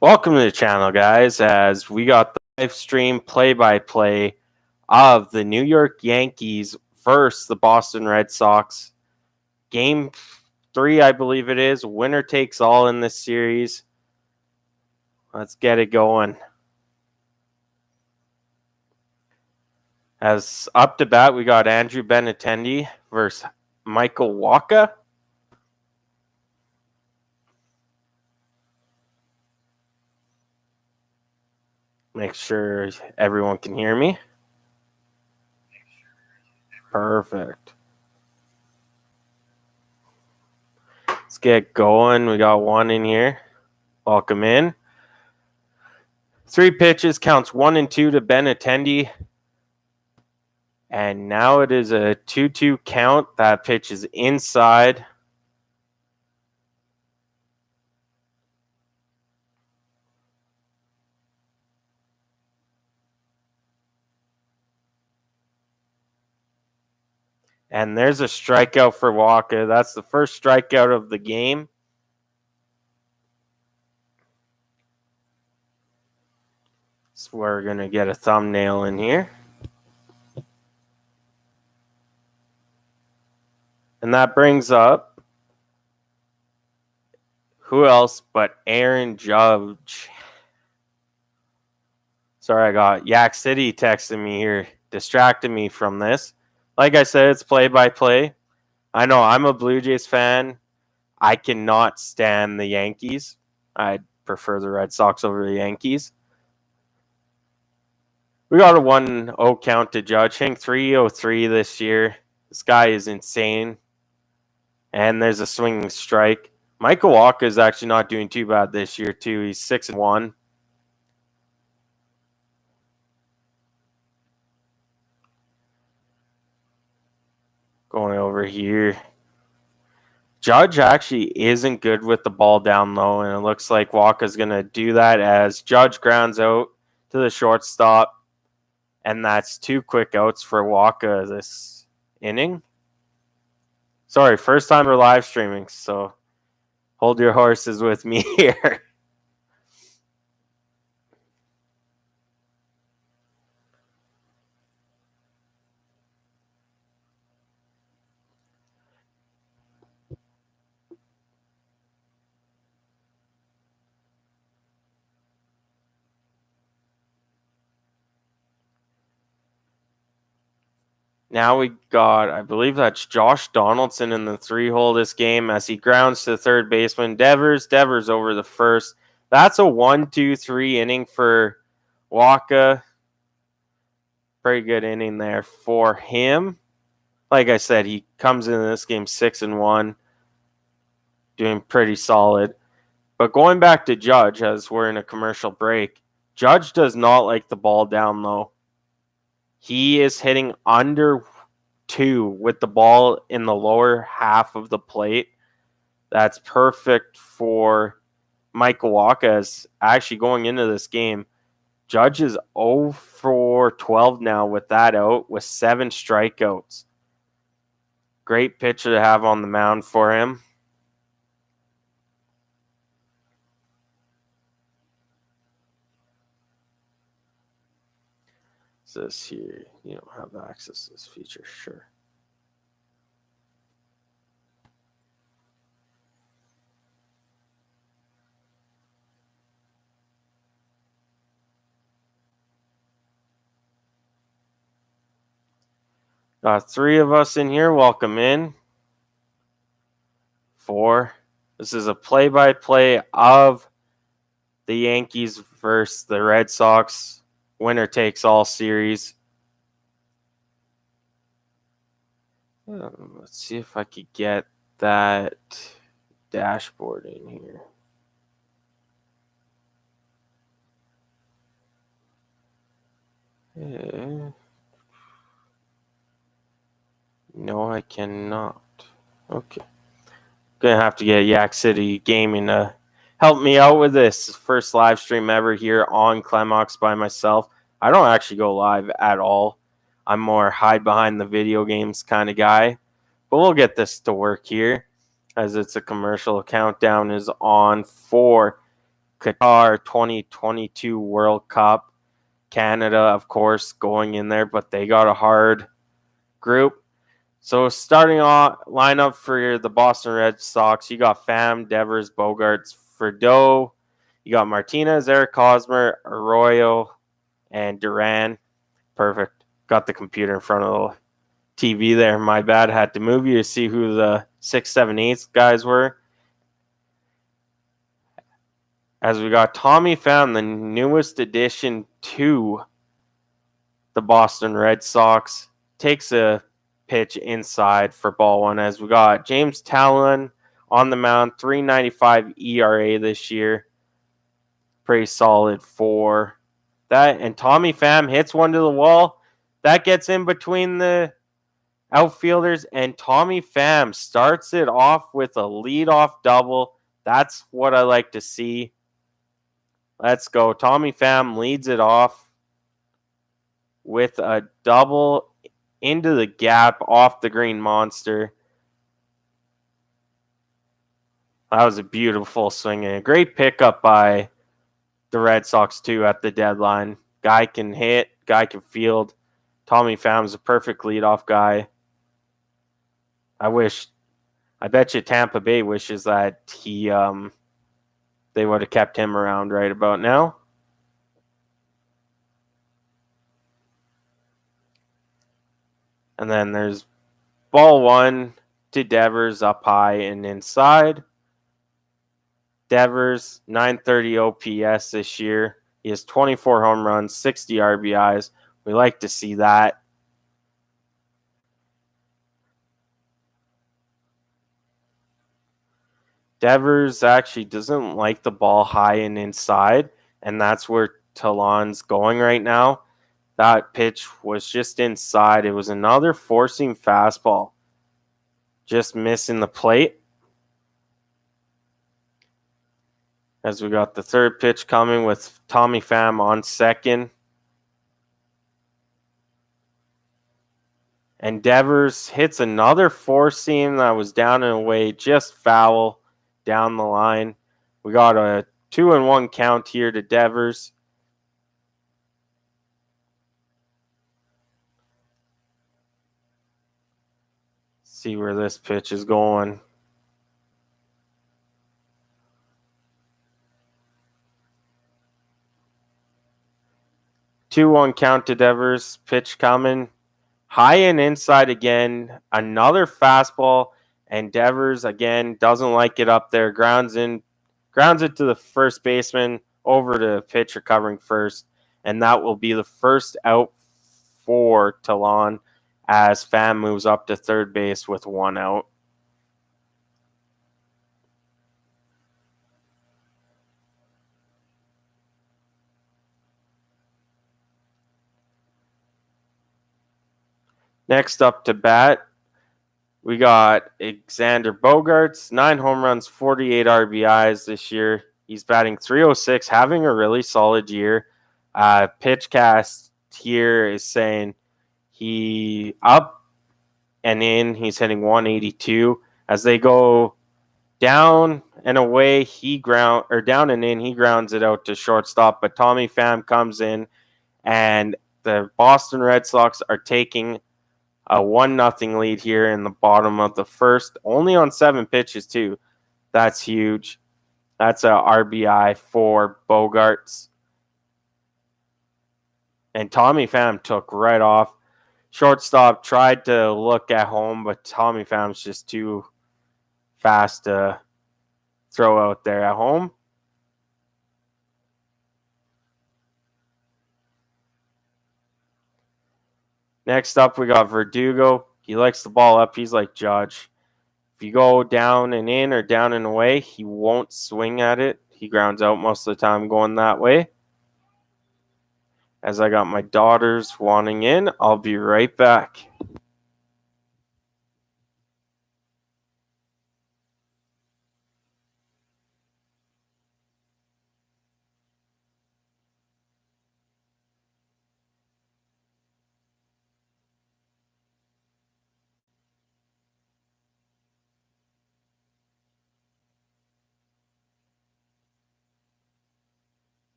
Welcome to the channel, guys, as we got the live stream play-by-play of the New York Yankees versus the Boston Red Sox. Game 3, I believe it is. Winner takes all in this series. Let's get it going. As up to bat, we got Andrew Benintendi versus Michael Wacha. Make sure everyone can hear me. Perfect. Let's get going. We got one in here. Welcome in. 3 pitches, counts 1 and 2 to Benintendi. And now it is a 2-2 count. That pitch is inside. And there's a strikeout for Wacha. That's the first strikeout of the game. So we're going to get a thumbnail in here. And that brings up who else but Aaron Judge. Sorry, I got Yak City texting me here, distracting me from this. Like I said, it's play-by-play. I know I'm a Blue Jays fan. I cannot stand the Yankees. I prefer the Red Sox over the Yankees. We got a 1-0 count to Judge. Hitting .303 this year. This guy is insane. And there's a swinging strike. Michael Wacha is actually not doing too bad this year, too. He's 6-1. Going over here. Judge actually isn't good with the ball down low, and it looks like Wacha's going to do that as Judge grounds out to the shortstop. And that's 2 quick outs for Wacha this inning. Sorry, first time we're live streaming, so hold your horses with me here. Now we got, I believe that's Josh Donaldson in the 3-hole this game as he grounds to third baseman. Devers over the first. That's a 1-2-3 inning for Wacha. Pretty good inning there for him. Like I said, he comes into this game 6-1, doing pretty solid. But going back to Judge, as we're in a commercial break, Judge does not like the ball down low. He is hitting under 2 with the ball in the lower half of the plate. That's perfect for Michael Wacha. As actually going into this game, Judge is 0 for 12 now with that out, with 7 strikeouts. Great pitcher to have on the mound for him. Says here, you don't have access to this feature. Sure. Got 3 of us in here. Welcome in. 4. This is a play-by-play of the Yankees versus the Red Sox. Winner takes all series. Let's see if I could get that dashboard in here. No, I cannot. Okay. Gonna have to get Yak City Gaming to help me out with this. First live stream ever here on Clemox by myself. I don't actually go live at all. I'm more hide behind the video games kind of guy. But we'll get this to work here as it's a commercial. Countdown is on for Qatar 2022 World Cup. Canada, of course, going in there, but they got a hard group. So starting off lineup for the Boston Red Sox, you got Pham, Devers, Bogarts, Friedel. You got Martinez, Eric Hosmer, Arroyo, and Duran. Perfect. Got the computer in front of the TV there. My bad. Had to move you to see who the 6, 7, 8 guys were. As we got Tommy Pham, the newest addition to the Boston Red Sox, takes a pitch inside for ball one. As we got James Talon on the mound, 3.95 ERA this year. Pretty solid for that. And Tommy Pham hits one to the wall. That gets in between the outfielders, and Tommy Pham starts it off with a leadoff double. That's what I like to see. Let's go. Tommy Pham leads it off with a double into the gap off the Green Monster. That was a beautiful swing and a great pickup by the Red Sox, too, at the deadline. Guy can hit, guy can field. Tommy Pham's a perfect leadoff guy. I bet you Tampa Bay wishes that they would have kept him around right about now. And then there's ball one to Devers up high and inside. Devers, 930 OPS this year. He has 24 home runs, 60 RBIs. We like to see that. Devers actually doesn't like the ball high and inside, and that's where Talon's going right now. That pitch was just inside. It was another four-seam fastball. Just missing the plate. As we got the third pitch coming with Tommy Pham on second. And Devers hits another four-seam that was down and away, just foul down the line. We got a 2-1 count here to Devers. See where this pitch is going. Two-one count to Devers. Pitch coming. High and inside again. Another fastball. And Devers, again, doesn't like it up there. Grounds it to the first baseman, over to pitcher covering first. And that will be the first out for Talon as Pham moves up to third base with one out. Next up to bat, we got Alexander Bogarts, 9 home runs, 48 RBIs this year. He's batting .306, having a really solid year. Pitchcast here is saying he up and in, he's hitting 182. As they go down and away, down and in, he grounds it out to shortstop. But Tommy Pham comes in, and the Boston Red Sox are taking a 1-0 lead here in the bottom of the first, only on 7 pitches too. That's huge. That's a RBI for Bogarts. And Tommy Pham took right off. Shortstop tried to look at home, but Tommy Pham's just too fast to throw out there at home. Next up, we got Verdugo. He likes the ball up. He's like Judge. If you go down and in or down and away, he won't swing at it. He grounds out most of the time going that way. As I got my daughters wanting in, I'll be right back.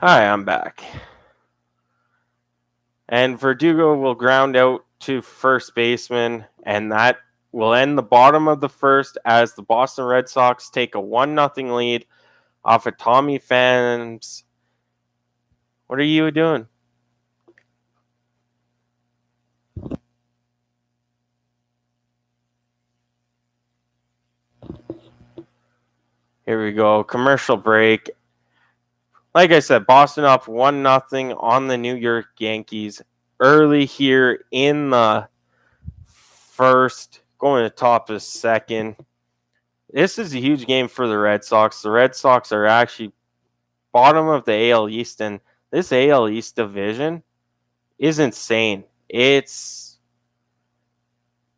Hi, I'm back. And Verdugo will ground out to first baseman, and that will end the bottom of the first as the Boston Red Sox take a 1-0 lead off of Tommy Pham's. What are you doing? Here we go. Commercial break. Like I said, Boston up 1-0 on the New York Yankees early here in the first, going to top of the second. This is a huge game for the Red Sox. The Red Sox are actually bottom of the AL East, and this AL East division is insane. It's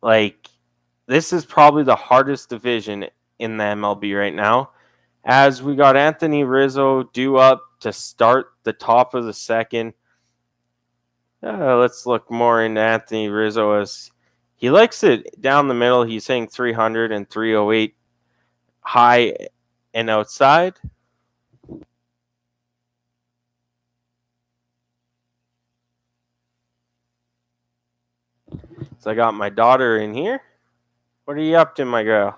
like this is probably the hardest division in the MLB right now, as we got Anthony Rizzo due up to start the top of the second. Let's look more into Anthony Rizzo, as he likes it down the middle. He's hitting 300 and 308 high and outside. So I got my daughter in here. What are you up to, my girl?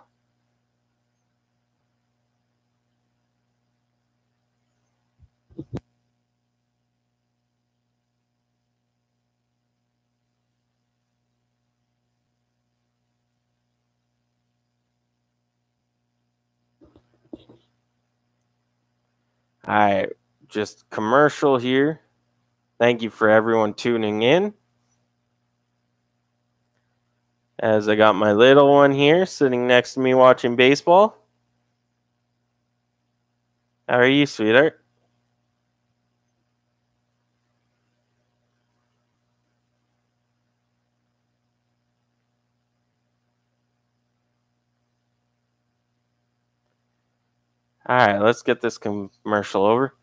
All right, just commercial here. Thank you for everyone tuning in. As I got my little one here sitting next to me watching baseball. How are you, sweetheart? All right, let's get this commercial over.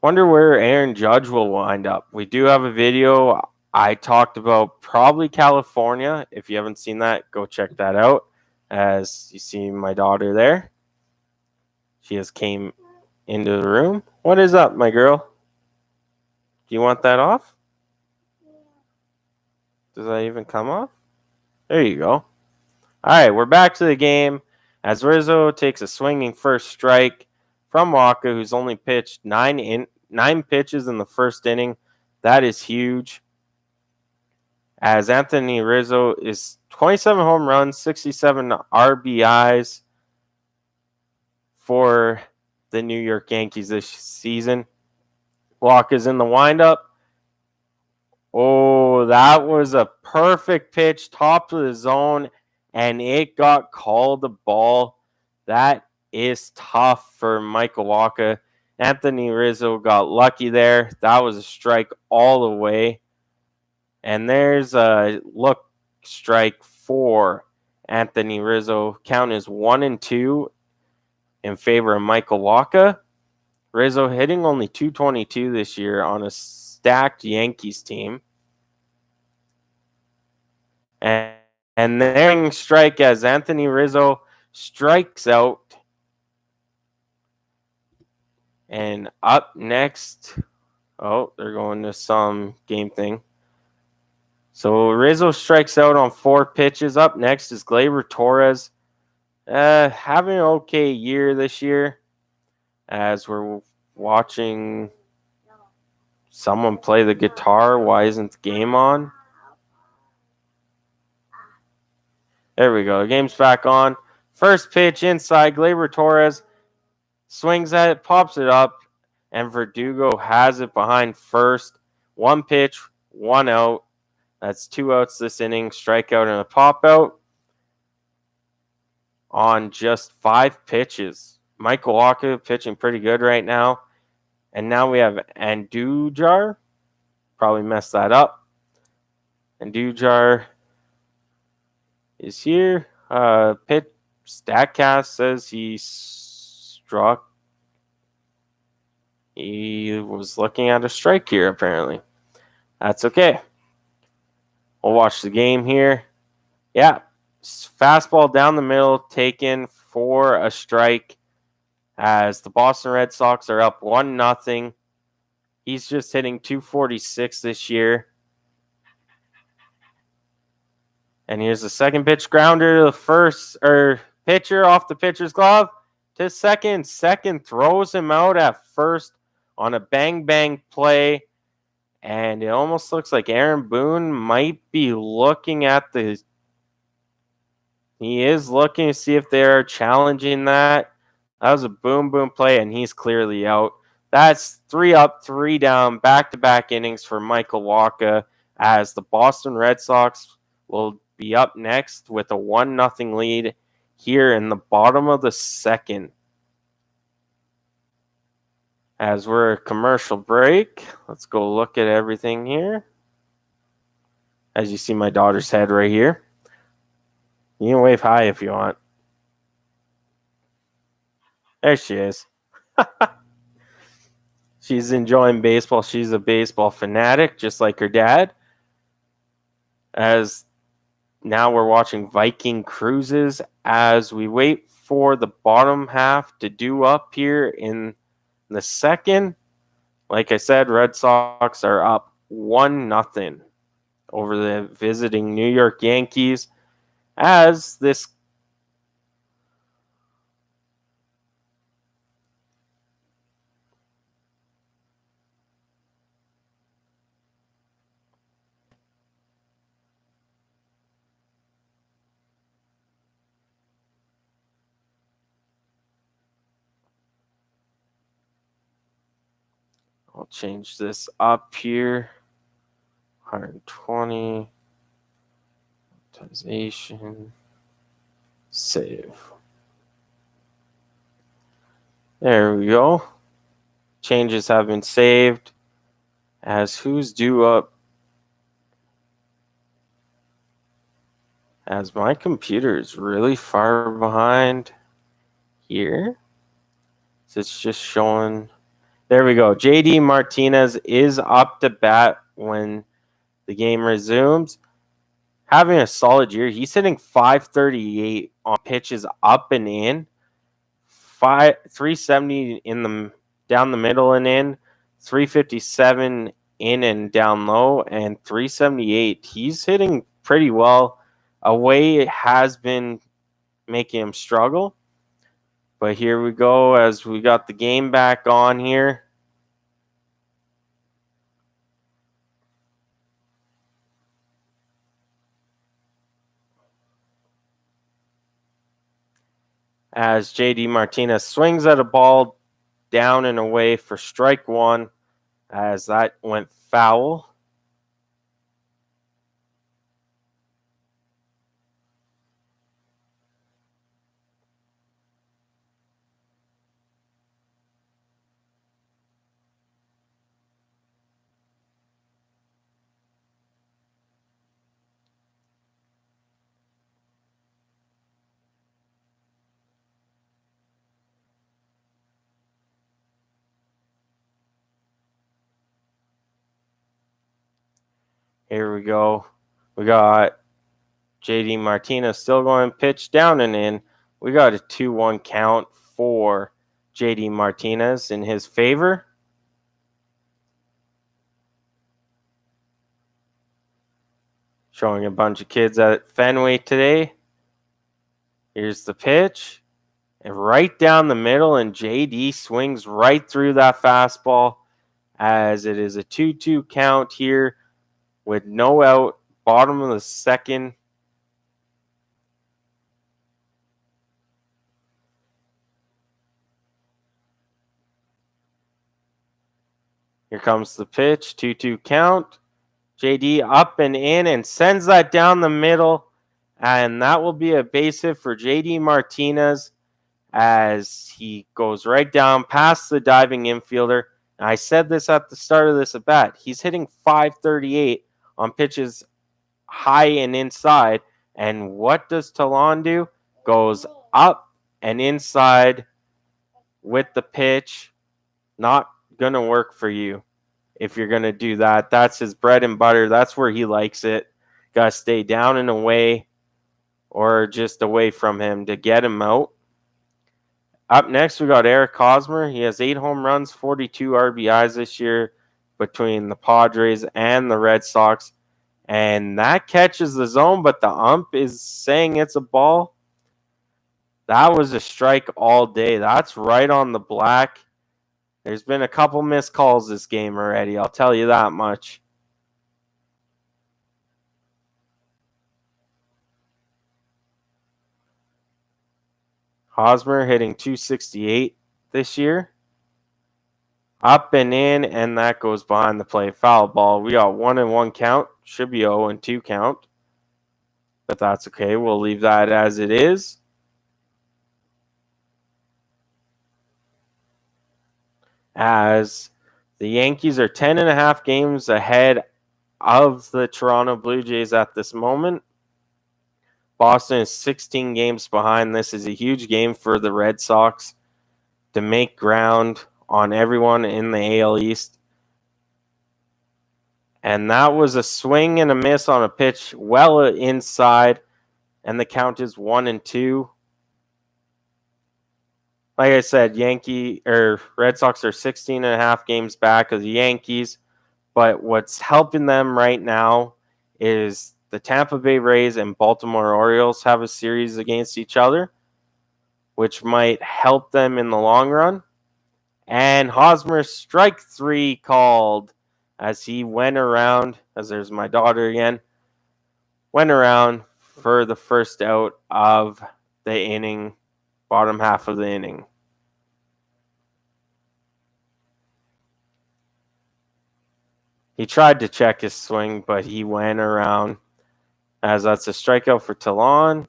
Wonder where Aaron Judge will wind up. We do have a video I talked about, probably California. If you haven't seen that, go check that out. As you see my daughter there. She just came into the room. What is up, my girl? Do you want that off? Does that even come off? There you go. All right, we're back to the game as Rizzo takes a swinging first strike from Waka, who's only pitched nine pitches in the first inning. That is huge. As Anthony Rizzo is 27 home runs, 67 RBIs for the New York Yankees this season. Waka's in the windup. Oh, that was a perfect pitch, top of the zone, and it got called the ball. That is tough for Michael Waka. Anthony Rizzo got lucky there. That was a strike all the way. And there's a look strike for Anthony Rizzo. Count is 1-2 in favor of Michael Waka. Rizzo hitting only .222 this year on a stacked Yankees team. And then strike as Anthony Rizzo strikes out. And up next, they're going to some game thing. So Rizzo strikes out on 4 pitches. Up next is Gleyber Torres. Having an okay year this year, as we're watching someone play the guitar. Why isn't the game on? There we go. The game's back on. First pitch inside. Gleyber Torres swings at it, pops it up, and Verdugo has it behind first. 1 pitch, 1 out. That's 2 outs this inning. Strikeout and a pop out on just 5 pitches. Michael Waka pitching pretty good right now. And now we have Andujar. Probably messed that up. Andujar is here. Pit Statcast says he struck. He was looking at a strike here, apparently. That's okay. We'll watch the game here. Yeah, fastball down the middle, taken for a strike as the Boston Red Sox are up 1-0. He's just hitting .246 this year. And here's the second pitch grounder to the first, or pitcher off the pitcher's glove to second. Second throws him out at first on a bang play. And it almost looks like Aaron Boone might be looking at the... He is looking to see if they're challenging that. That was a boom play, and he's clearly out. That's 3 up, 3 down, back-to-back innings for Michael Wacha, as the Boston Red Sox will be up next with a 1-0 lead here in the bottom of the second. As we're at commercial break, let's go look at everything here. As you see my daughter's head right here. You can wave hi if you want. There she is. She's enjoying baseball. She's a baseball fanatic, just like her dad. As now we're watching Viking Cruises as we wait for the bottom half to do up here in the second. Like I said, Red Sox are up 1-0 over the visiting New York Yankees. As this I'll change this up here. 120. Monetization. Save. There we go. Changes have been saved. As who's due up? As my computer is really far behind here. So it's just showing. There we go. JD Martinez is up to bat when the game resumes. Having a solid year. He's hitting .538 on pitches up and in. 370 in the down the middle and in. 357 in and down low, and 378. He's hitting pretty well. Away has been making him struggle. But here we go as we got the game back on here. As JD Martinez swings at a ball down and away for strike one, as that went foul. Here we go. We got JD Martinez still going pitch down and in. We got a 2-1 count for JD Martinez in his favor. Showing a bunch of kids at Fenway today. Here's the pitch. And right down the middle, and JD swings right through that fastball as it is a 2-2 count here with no out, bottom of the second. Here comes the pitch, 2-2 count. JD up and in and sends that down the middle. And that will be a base hit for JD Martinez as he goes right down past the diving infielder. And I said this at the start of this at bat. He's hitting .538 on pitches high and inside. And what does Talon do? Goes up and inside with the pitch. Not going to work for you if you're going to do that. That's his bread and butter. That's where he likes it. Got to stay down and away or just away from him to get him out. Up next, we got Eric Hosmer. He has 8 home runs, 42 RBIs this year between the Padres and the Red Sox. And that catches the zone, but the ump is saying it's a ball. That was a strike all day. That's right on the black. There's been a couple missed calls this game already, I'll tell you that much. Hosmer hitting .268 this year. Up and in, and that goes behind the plate. Foul ball. We got 1-1 count. Should be 0-2 count. But that's okay. We'll leave that as it is. As the Yankees are 10.5 games ahead of the Toronto Blue Jays at this moment. Boston is 16 games behind. This is a huge game for the Red Sox to make ground on everyone in the AL East. And that was a swing and a miss on a pitch well inside, and the count is 1-2. Like I said, Red Sox are 16.5 games back of the Yankees, but what's helping them right now is the Tampa Bay Rays and Baltimore Orioles have a series against each other, which might help them in the long run. And Hosmer's strike 3 called as he went around, as there's my daughter again, went around for the first out of the inning, bottom half of the inning. He tried to check his swing, but he went around, as that's a strikeout for Talon.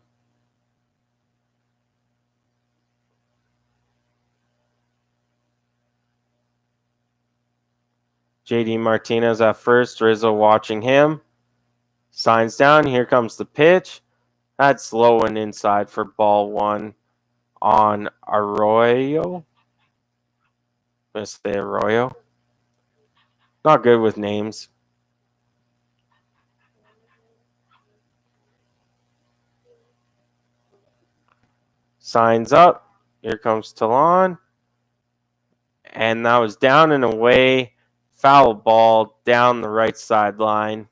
JD Martinez at first, Rizzo watching him. Signs down, here comes the pitch. That's low and inside for ball 1 on Arroyo. I'm going to say Arroyo. Not good with names. Signs up. Here comes Talon. And that was down and away. Foul ball down the right sideline.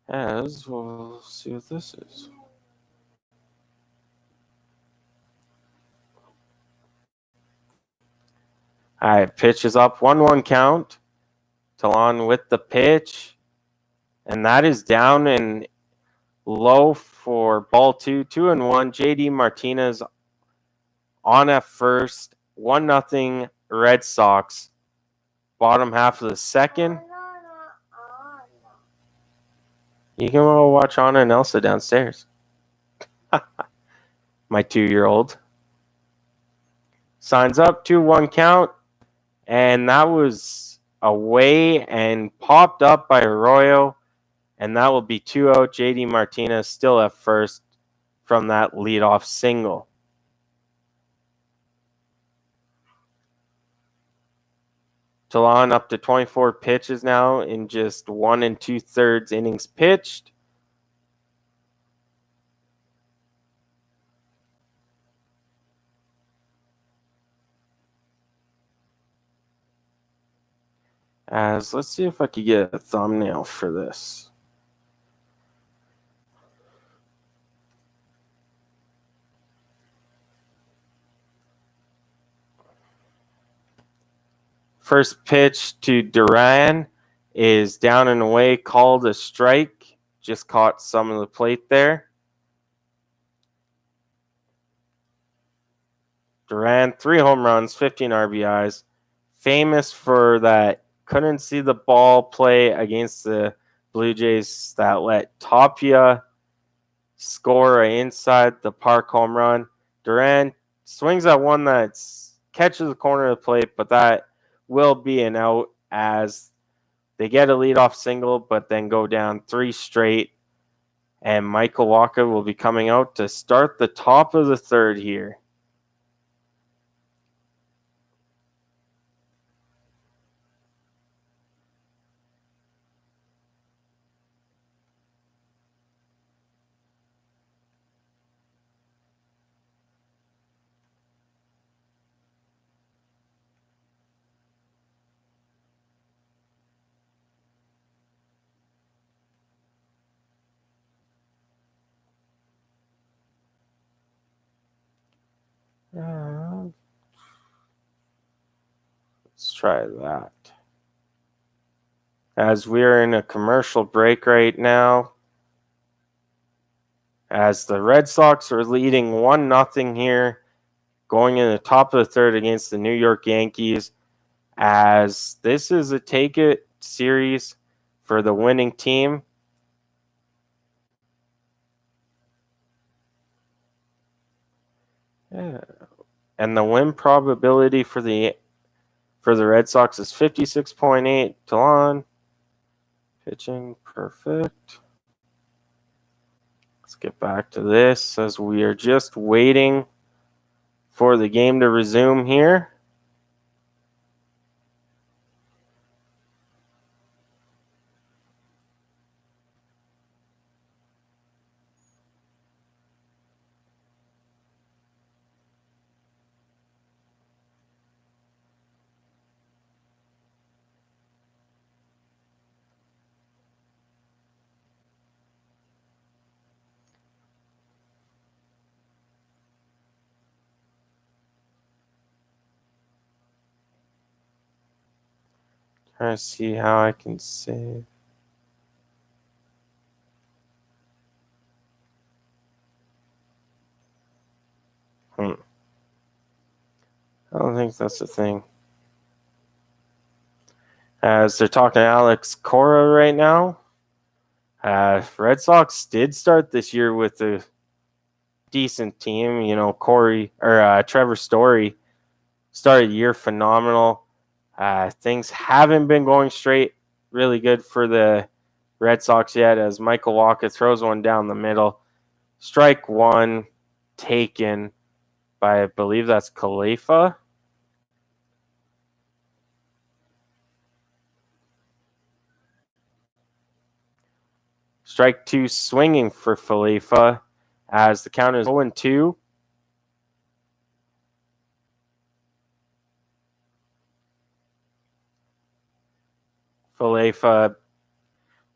As we'll see what this is. All right, pitch is up. 1-1 count. Talon with the pitch. And that is down and low for ball 2. 2-1. JD Martinez on at first. 1-0 Red Sox. Bottom half of the second. You can go watch Anna and Elsa downstairs. My 2-year-old. Signs up. 2-1 count. And that was away and popped up by Arroyo. And that will be 2-0. JD Martinez still at first from that leadoff single. Talon up to 24 pitches now in just 1 2/3 innings pitched. As let's see if I could get a thumbnail for this. First pitch to Duran is down and away, called a strike. Just caught some of the plate there. Duran, 3 home runs, 15 RBIs. Famous for that couldn't see the ball play against the Blue Jays that let Tapia score an inside the park home run. Duran swings at one that catches the corner of the plate, but that will be an out as they get a leadoff single, but then go down 3 straight. And Michael Wacha will be coming out to start the top of the third here. try that. As we're in a commercial break right now, as the Red Sox are leading 1-0 here, going in the top of the third against the New York Yankees, as this is a take-it series for the winning team. Yeah. And the win probability for the Red Sox is 56.8. Delon pitching perfect. Let's get back to this as we are just waiting for the game to resume here. Trying to see how I can save. I don't think that's the thing. As they're talking to Alex Cora right now. Red Sox did start this year with a decent team. You know, Trevor Story started the year phenomenal. Things haven't been going straight really good for the Red Sox yet, as Michael Wacha throws one down the middle. Strike one taken by, I believe that's Khalifa. Strike two swinging for Khalifa as the count is 0-2. Khalifa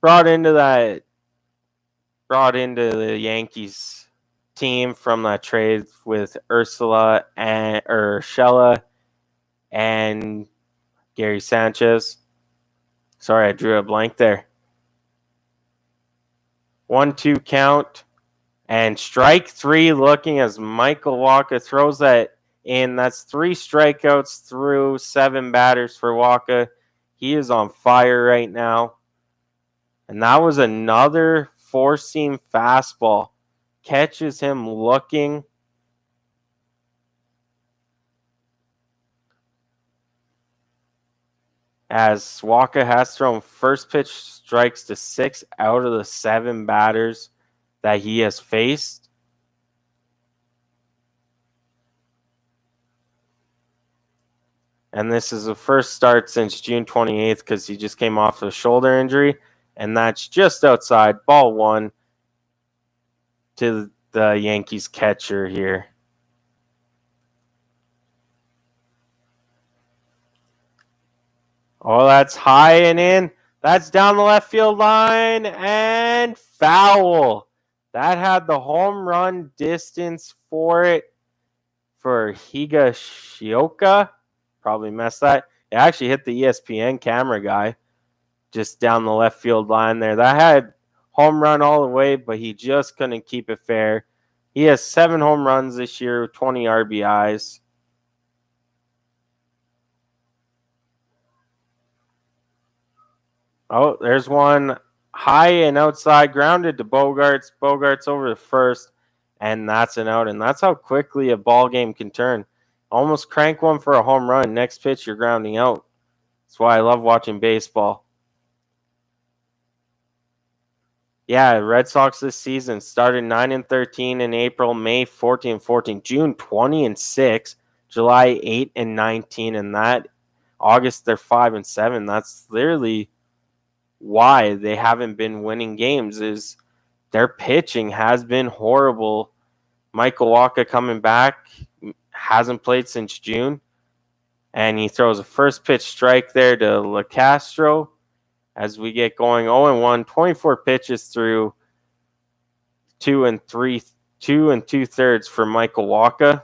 brought into the Yankees team from that trade with Urshela and Gary Sanchez. Sorry, I drew a blank there. 1-2 count. And strike three looking as Michael Wacha throws that in. That's 3 strikeouts through 7 batters for Wacha. He is on fire right now. And that was another 4-seam fastball. Catches him looking. As Wacha has thrown first pitch strikes to 6 out of the 7 batters that he has faced. And this is the first start since June 28th because he just came off a shoulder injury. And that's just outside. Ball 1 to the Yankees catcher here. Oh, that's high and in. That's down the left field line and foul. That had the home run distance for it for Higashioka. Probably messed that. It actually hit the ESPN camera guy just down the left field line there. That had home run all the way, but he just couldn't keep it fair. He has 7 home runs this year, 20 RBIs. Oh, there's one high and outside, grounded to Bogarts. Bogarts over to first, and that's an out. And that's how quickly a ball game can turn. Almost crank one for a home run. Next pitch, you're grounding out. That's why I love watching baseball. Yeah, Red Sox this season started 9-13 in April, May 14-14, June 20-6, July 8-19, and that August they're 5-7. That's literally why they haven't been winning games. Is their pitching has been horrible. Michael Wacha coming back, hasn't played since June, and he throws a first pitch strike there to LaCastro. As we get going 0-1, 24 pitches through 2 2/3 for Michael Wacha.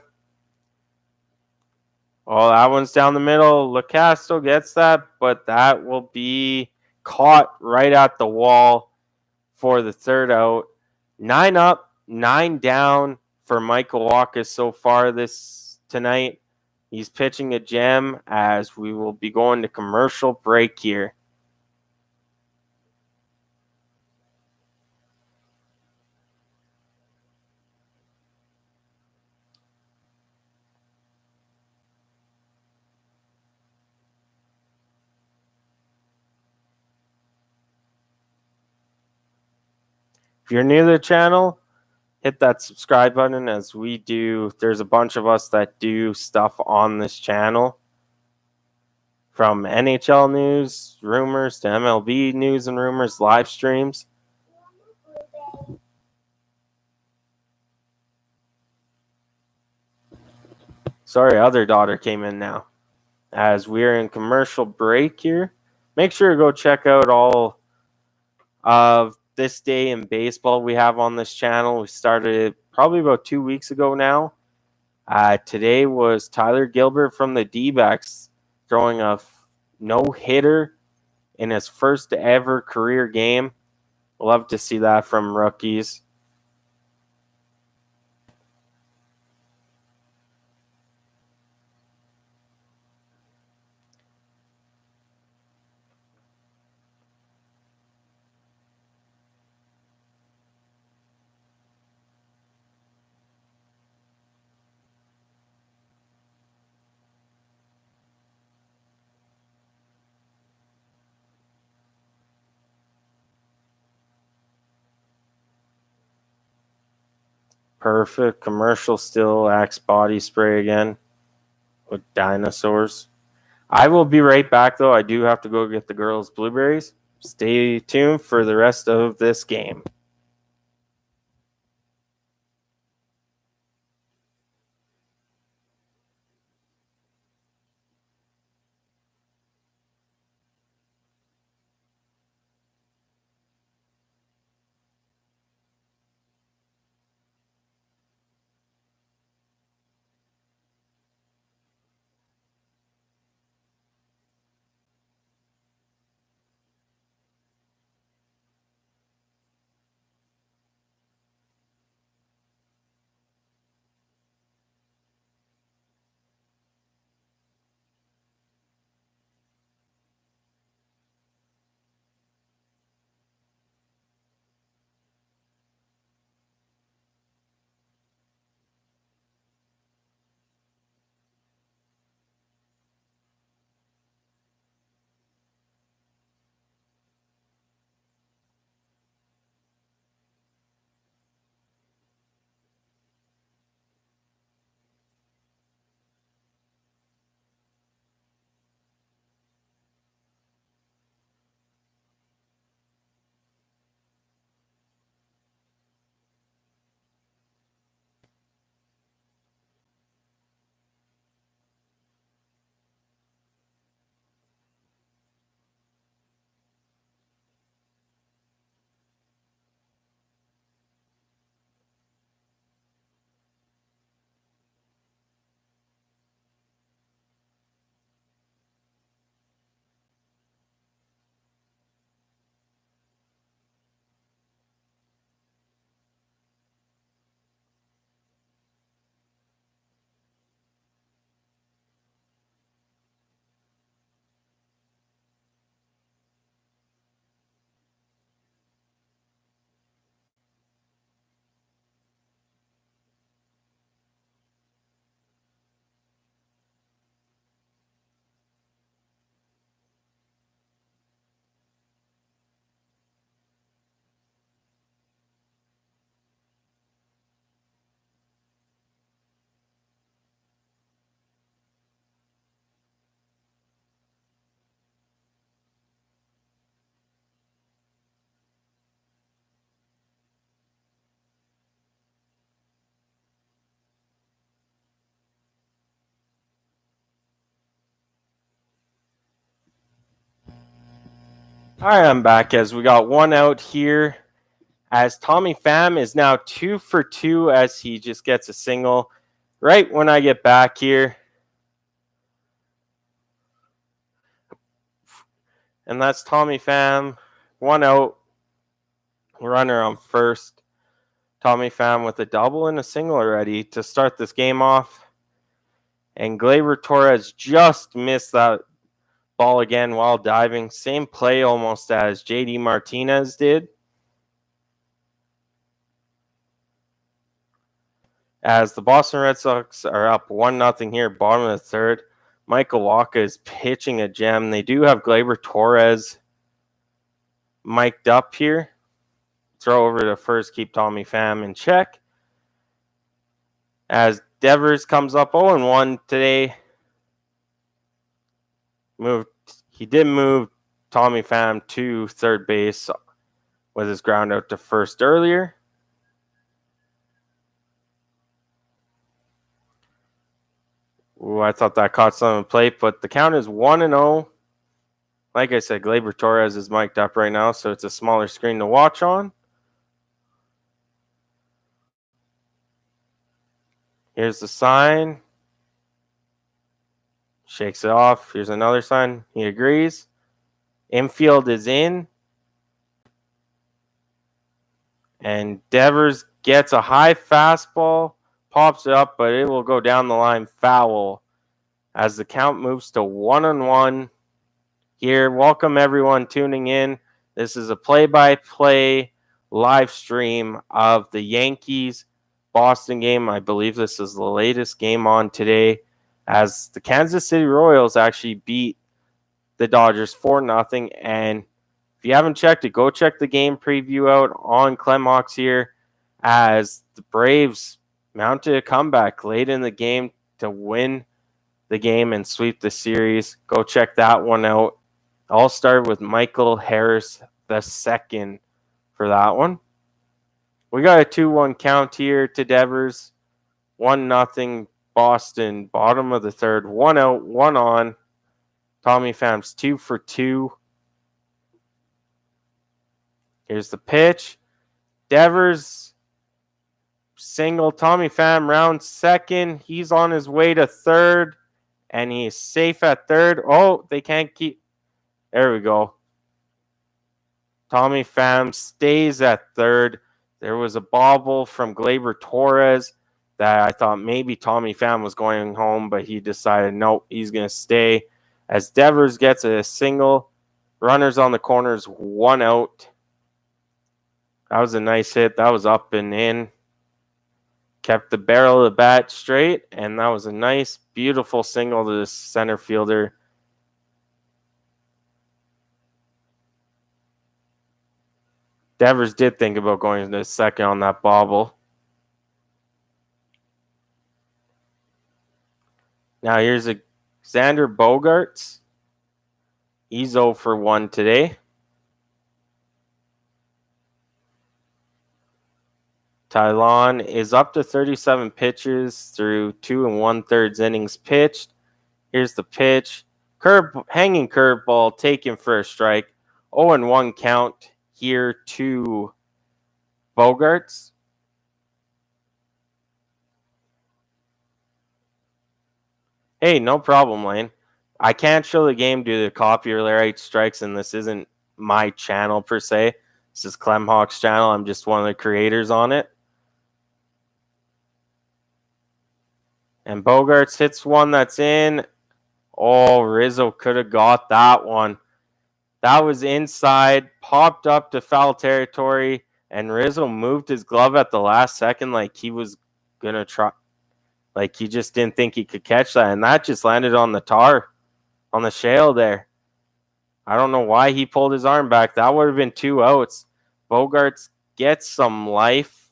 Well, that one's down the middle. LaCastro gets that, but that will be caught right at the wall for the third out. 9 up, 9 down for Michael Wacha so far this tonight. He's pitching a gem as we will be going to commercial break here. If you're new to the channel, hit that subscribe button as we do. There's a bunch of us that do stuff on this channel. From NHL news, rumors, to MLB news and rumors, live streams. Sorry, other daughter came in now. As we're in commercial break here, make sure to go check out all of this day in baseball we have on this channel. We started probably about 2 weeks ago now. Today was Tyler Gilbert from the D-backs throwing a no-hitter in his first ever career game. Love to see that from rookies. Perfect. Commercial still, Axe body spray again with dinosaurs. I will be right back, though. I do have to go get the girls' blueberries. Stay tuned for the rest of this game. All right, I'm back as we got one out here. As Tommy Pham is now 2 for 2 as he just gets a single right when I get back here. And that's Tommy Pham. 1 out. Runner on first. Tommy Pham with a double and a single already to start this game off. And Gleyber Torres just missed that ball again while diving. Same play almost as JD Martinez did. As the Boston Red Sox are up 1-0 here, bottom of the third. Michael Wacha is pitching a gem. They do have Gleyber Torres mic'd up here. Throw over to first, keep Tommy Pham in check. As Devers comes up 0-1 today. He did move Tommy Pham to third base with his ground out to first earlier. Ooh, I thought that caught some of the plate, but the count is 1-0. Like I said, Gleyber Torres is mic'd up right now, so it's a smaller screen to watch on. Here's the sign. Shakes it off. Here's another sign. He agrees. Infield is in. And Devers gets a high fastball, pops it up, but it will go down the line foul as the count moves to 1-1 here. Welcome everyone tuning in. This is a play-by-play live stream of the Yankees Boston game. I believe this is the latest game on today as the Kansas City Royals actually beat the Dodgers 4-0. And if you haven't checked it, go check the game preview out on Clemhawks here as the Braves mounted a comeback late in the game to win the game and sweep the series. Go check that one out. I'll start with Michael Harris II for that one. We got a 2-1 count here to Devers. 1-0 Boston, bottom of the third. 1 out, 1 on. Tommy Pham's 2 for 2. Here's the pitch. Devers single. Tommy Pham round second. He's on his way to third, and he's safe at third. Oh, they can't keep. There we go. Tommy Pham stays at third. There was a bobble from Gleyber Torres that I thought maybe Tommy Pham was going home, but he decided nope, he's going to stay. As Devers gets a single, runners on the corners, 1 out. That was a nice hit. That was up and in. Kept the barrel of the bat straight, and that was a nice, beautiful single to the center fielder. Devers did think about going to second on that bobble. Now here's Xander Bogaerts. He's 0 for 1 today. Tylon is up to 37 pitches through 2 1/3 innings pitched. Here's the pitch. Hanging curveball taken for a strike. 0-1 count here to Bogaerts. Hey, no problem, Lane. I can't show the game due to copyright strikes, and this isn't my channel per se. This is Clemhawk's channel. I'm just one of the creators on it. And Bogaerts hits one that's in. Oh, Rizzo could have got that one. That was inside, popped up to foul territory, and Rizzo moved his glove at the last second like he was going to try. Like he just didn't think he could catch that, and that just landed on the tar, on the shale there. I don't know why he pulled his arm back. That would have been 2 outs. Bogaerts gets some life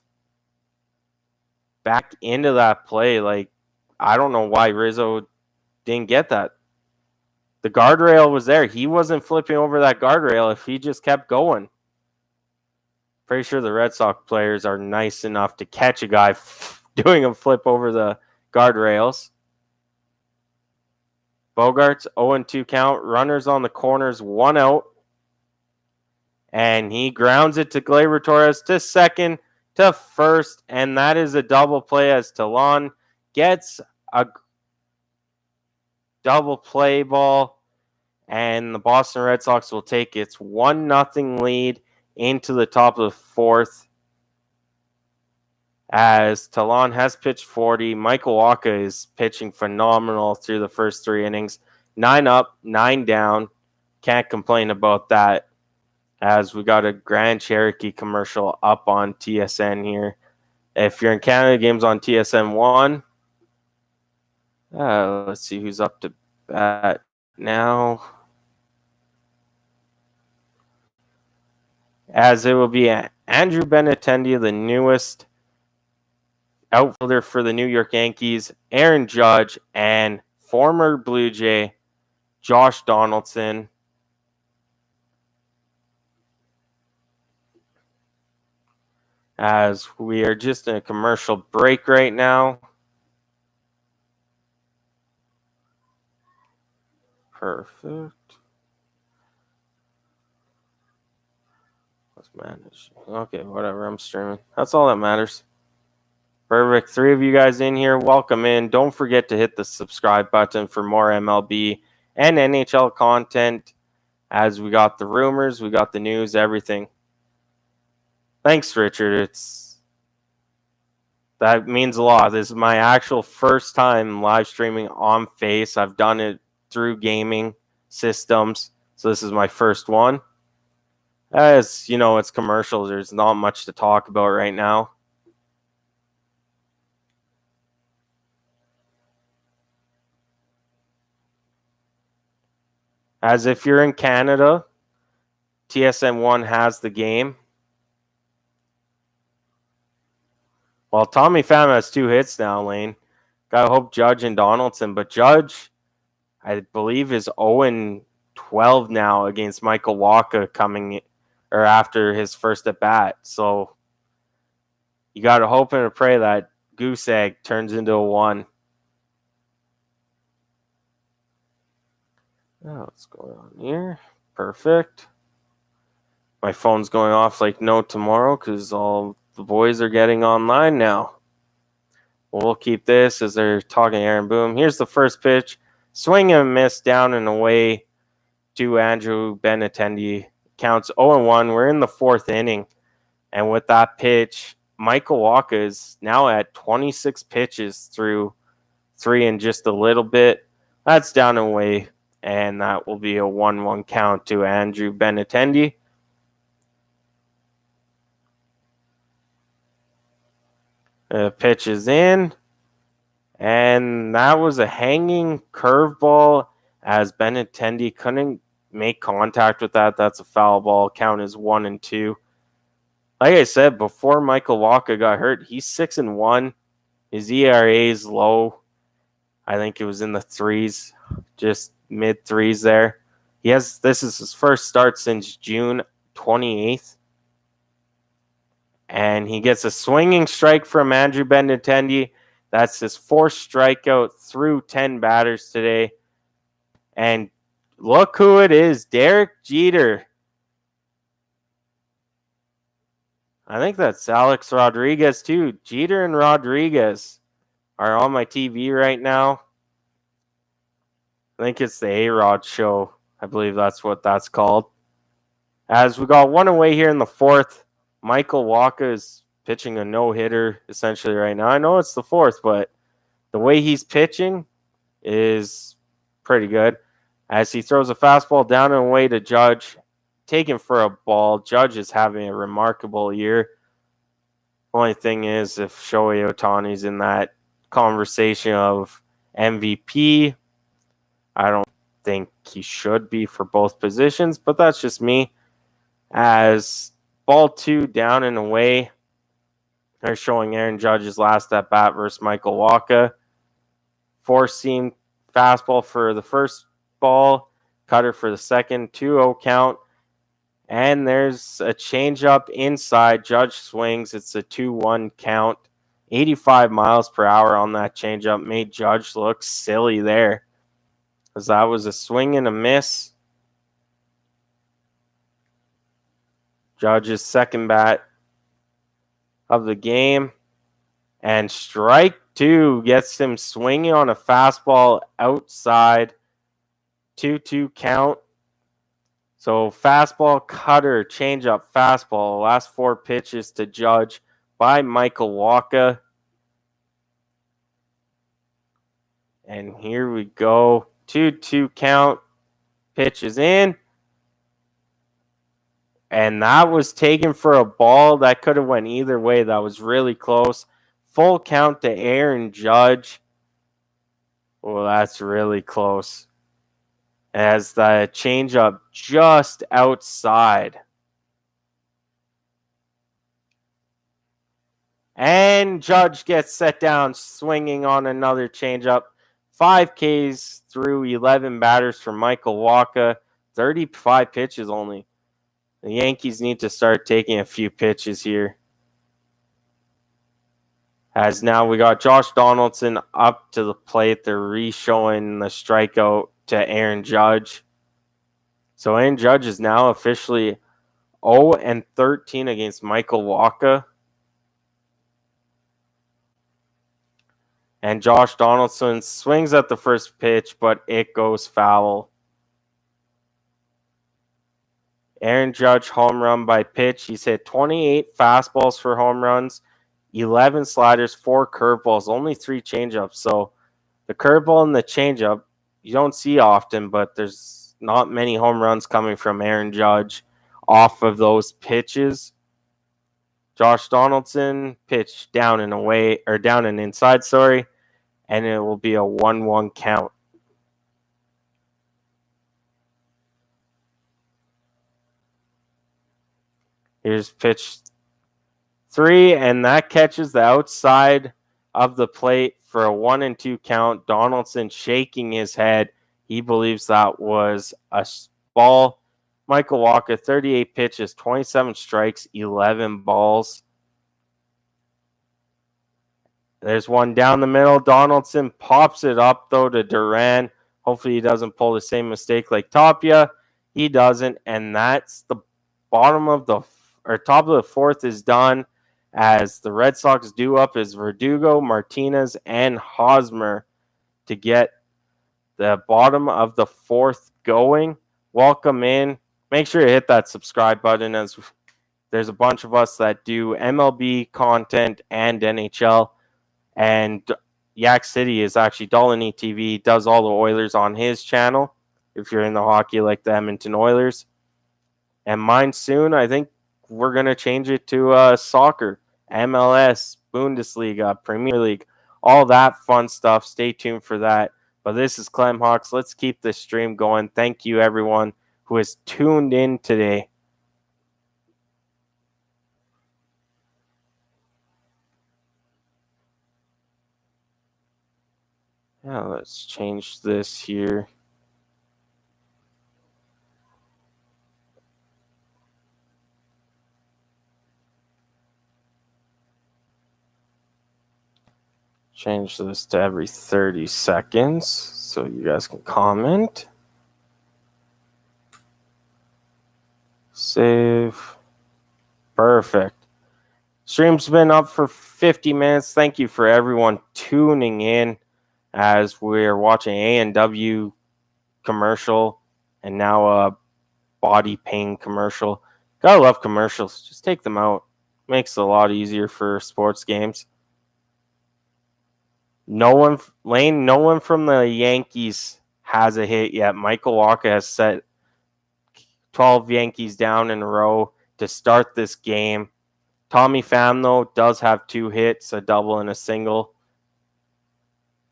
back into that play. Like, I don't know why Rizzo didn't get that. The guardrail was there. He wasn't flipping over that guardrail if he just kept going. Pretty sure the Red Sox players are nice enough to catch a guy doing a flip over the guardrails. Bogaerts, 0-2 count. Runners on the corners, 1 out. And he grounds it to Gleyber Torres to second, to first. And that is a double play as Talon gets a double play ball. and the Boston Red Sox will take its 1-0 lead into the top of the fourth. As Talon has pitched 40, Michael Wacha is pitching phenomenal through the first 3 innings. 9 up, 9 down. Can't complain about that. As we got a Grand Cherokee commercial up on TSN here. If you're in Canada, games on TSN 1. Let's see who's up to bat now. As it will be Andrew Benintendi, the newest outfielder for the New York Yankees, Aaron Judge, and former Blue Jay Josh Donaldson. As we are just in a commercial break right now. Perfect. Let's manage. Okay, whatever. I'm streaming. That's all that matters. Perfect. 3 of you guys in here. Welcome in. Don't forget to hit the subscribe button for more MLB and NHL content. As we got the rumors, we got the news, everything. Thanks, Richard. That means a lot. This is my actual first time live streaming on Face. I've done it through gaming systems, so this is my first one. As you know, it's commercials. There's not much to talk about right now. As if you're in Canada, TSN 1 has the game. Well, Tommy Pham has 2 hits now, Lane. Gotta hope Judge and Donaldson. But Judge, I believe, is 0-12 now against Michael Wacha coming or after his first at bat. So you gotta hope and pray that goose egg turns into a 1. Oh, what's going on here? Perfect. My phone's going off like no tomorrow because all the boys are getting online now. We'll keep this as they're talking to Aaron Boone. Here's the first pitch. Swing and a miss down and away to Andrew Benintendi. Counts 0-1. We're in the 4th inning. And with that pitch, Michael Wacha is now at 26 pitches through 3 and just a little bit. That's down and away. And that will be a 1-1 count to Andrew Benintendi. Pitch is in. And that was a hanging curveball as Benintendi couldn't make contact with that. That's a foul ball. Count is 1-2. Like I said, before Michael Wacha got hurt, he's 6-1. His ERA is low. I think it was in the 3s, just mid 3s there. This is his first start since June 28th. And he gets a swinging strike from Andrew Benintendi. That's his 4th strikeout through 10 batters today. And look who it is, Derek Jeter. I think that's Alex Rodriguez too. Jeter and Rodriguez are on my TV right now. I think it's the A-Rod show. I believe that's what that's called. As we got 1 away here in the 4th, Michael Wacha is pitching a no-hitter essentially right now. I know it's the 4th, but the way he's pitching is pretty good. As he throws a fastball down and away to Judge, taken for a ball. Judge is having a remarkable year. Only thing is, if Shohei Ohtani's in that conversation of MVP, I don't think he should be for both positions, but that's just me. As ball 2 down and away, they're showing Aaron Judge's last at bat versus Michael Wacha. 4-seam fastball for the first ball, cutter for the second, 2-0 count. And there's a changeup inside. Judge swings. It's a 2-1 count. 85 miles per hour on that changeup made Judge look silly there, because that was a swing and a miss. Judge's second bat of the game. And strike 2 gets him swinging on a fastball outside 2-2 count. So fastball, cutter, changeup, fastball. Last 4 pitches to Judge by Michael Wacha. And here we go. 2-2 count. Pitch is in. And that was taken for a ball. That could have went either way. That was really close. Full count to Aaron Judge. Well, that's really close. As the changeup just outside. And Judge gets set down, swinging on another changeup. 5 Ks through 11 batters for Michael Wacha. 35 pitches only. The Yankees need to start taking a few pitches here. As now we got Josh Donaldson up to the plate. They're re-showing the strikeout to Aaron Judge. So Aaron Judge is now officially 0-13 against Michael Wacha. And Josh Donaldson swings at the first pitch, but it goes foul. Aaron Judge home run by pitch. He's hit 28 fastballs for home runs, 11 sliders, 4 curveballs, only 3 changeups. So the curveball and the changeup you don't see often, but there's not many home runs coming from Aaron Judge off of those pitches. Josh Donaldson pitched down and away, or down and inside, and it will be a 1-1 count. Here's pitch 3, and that catches the outside of the plate for a 1-2 count. Donaldson shaking his head. He believes that was a ball. Michael Wacha, 38 pitches, 27 strikes, 11 balls. There's one down the middle. Donaldson pops it up, though, to Duran. Hopefully he doesn't pull the same mistake like Tapia. He doesn't, and that's the top of the 4th is done, as the Red Sox do up is Verdugo, Martinez, and Hosmer to get the bottom of the 4th going. Welcome in. Make sure you hit that subscribe button, as there's a bunch of us that do MLB content and NHL. And Yak City is actually Dolany TV, does all the Oilers on his channel, if you're in the hockey like the Edmonton Oilers. And mine soon, I think we're going to change it to soccer, MLS, Bundesliga, Premier League, all that fun stuff. Stay tuned for that. But this is Clem Hawks. Let's keep this stream going. Thank you, everyone who has tuned in today. Yeah, let's change this here. Change this to every 30 seconds so you guys can comment. Save. Perfect. Stream's been up for 50 minutes. Thank you for everyone tuning in as we're watching A&W commercial and now a body pain commercial. Gotta love commercials. Just take them out. Makes it a lot easier for sports games. No one from the Yankees has a hit yet. Michael Wacha has set 12 Yankees down in a row to start this game. Tommy Pham, though, does have 2 hits, a double and a single.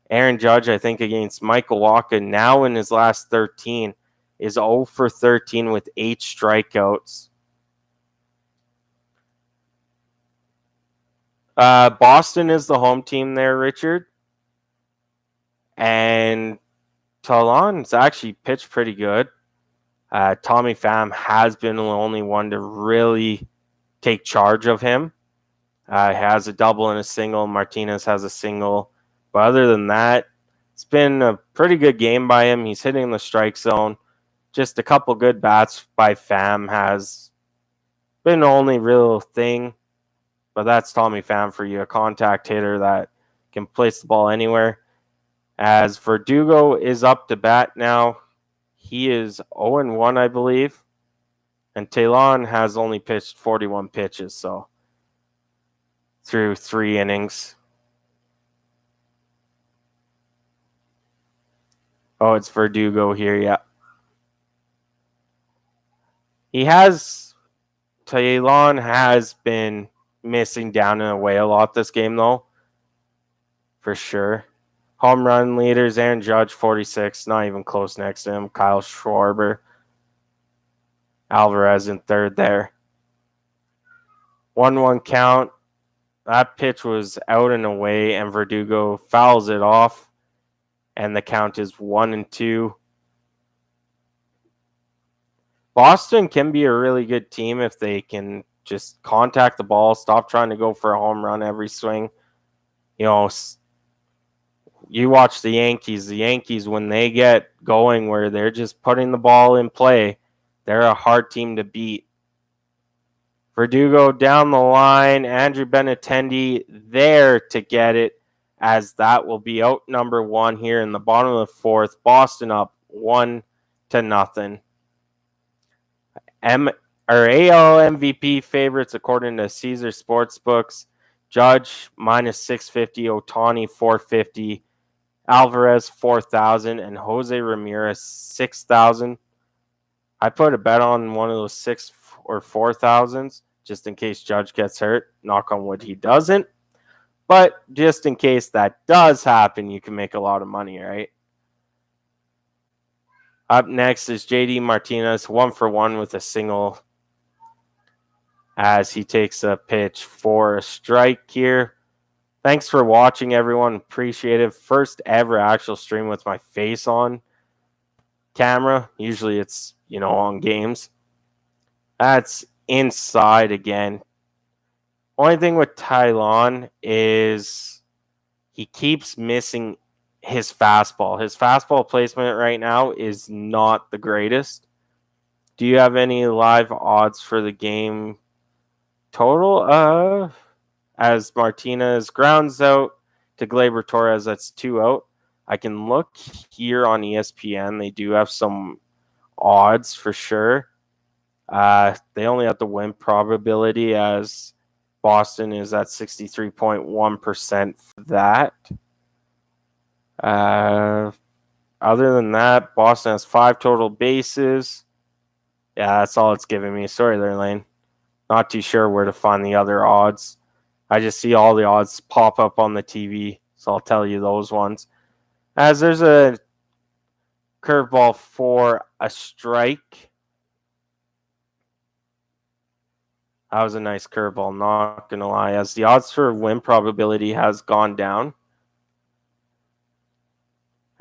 Aaron Judge, I think, against Michael Wacha, now in his last 13, is 0-13 with 8 strikeouts. Boston is the home team there, Richard. And Talon's actually pitched pretty good. Tommy Pham has been the only one to really take charge of him. Has a double and a single. Martinez has a single. But other than that, it's been a pretty good game by him. He's hitting the strike zone. Just a couple good bats by Pham has been the only real thing. But that's Tommy Pham for you, a contact hitter that can place the ball anywhere. As Verdugo is up to bat now, He is 0-1, I believe. And Talon has only pitched 41 pitches, so through 3 innings. Oh, it's Verdugo here, yeah. Talon has been missing down and away a lot this game, though. For sure. Home run leaders, Aaron Judge, 46, not even close next to him. Kyle Schwarber. Alvarez in third there. 1-1 count. That pitch was out and away, and Verdugo fouls it off, and the count is 1-2. Boston can be a really good team if they can just contact the ball, stop trying to go for a home run every swing. You know, you watch the Yankees. The Yankees, when they get going where they're just putting the ball in play, they're a hard team to beat. Verdugo down the line. Andrew Benintendi there to get it, as that will be out number 1 here in the bottom of the 4th. Boston up 1-0. AL MVP favorites according to Caesar Sportsbooks: Judge -650, Ohtani 450, Alvarez 4,000, and Jose Ramirez 6,000. I put a bet on one of those 6 or 4,000s just in case Judge gets hurt. Knock on wood, he doesn't. But just in case that does happen, you can make a lot of money, right? Up next is JD Martinez, 1-for-1 with a single as he takes a pitch for a strike here. Thanks for watching, everyone. Appreciate it. First ever actual stream with my face on camera. Usually it's, on games. That's inside again. Only thing with Talon is he keeps missing his fastball. His fastball placement right now is not the greatest. Do you have any live odds for the game total? As Martinez grounds out to Gleyber Torres, that's 2 out. I can look here on ESPN. They do have some odds for sure. They only have the win probability, as Boston is at 63.1% for that. Other than that, Boston has 5 total bases. Yeah, that's all it's giving me. Sorry there, Lane. Not too sure where to find the other odds. I just see all the odds pop up on the TV, so I'll tell you those ones. As there's a curveball for a strike. That was a nice curveball, not going to lie, as the odds for win probability has gone down.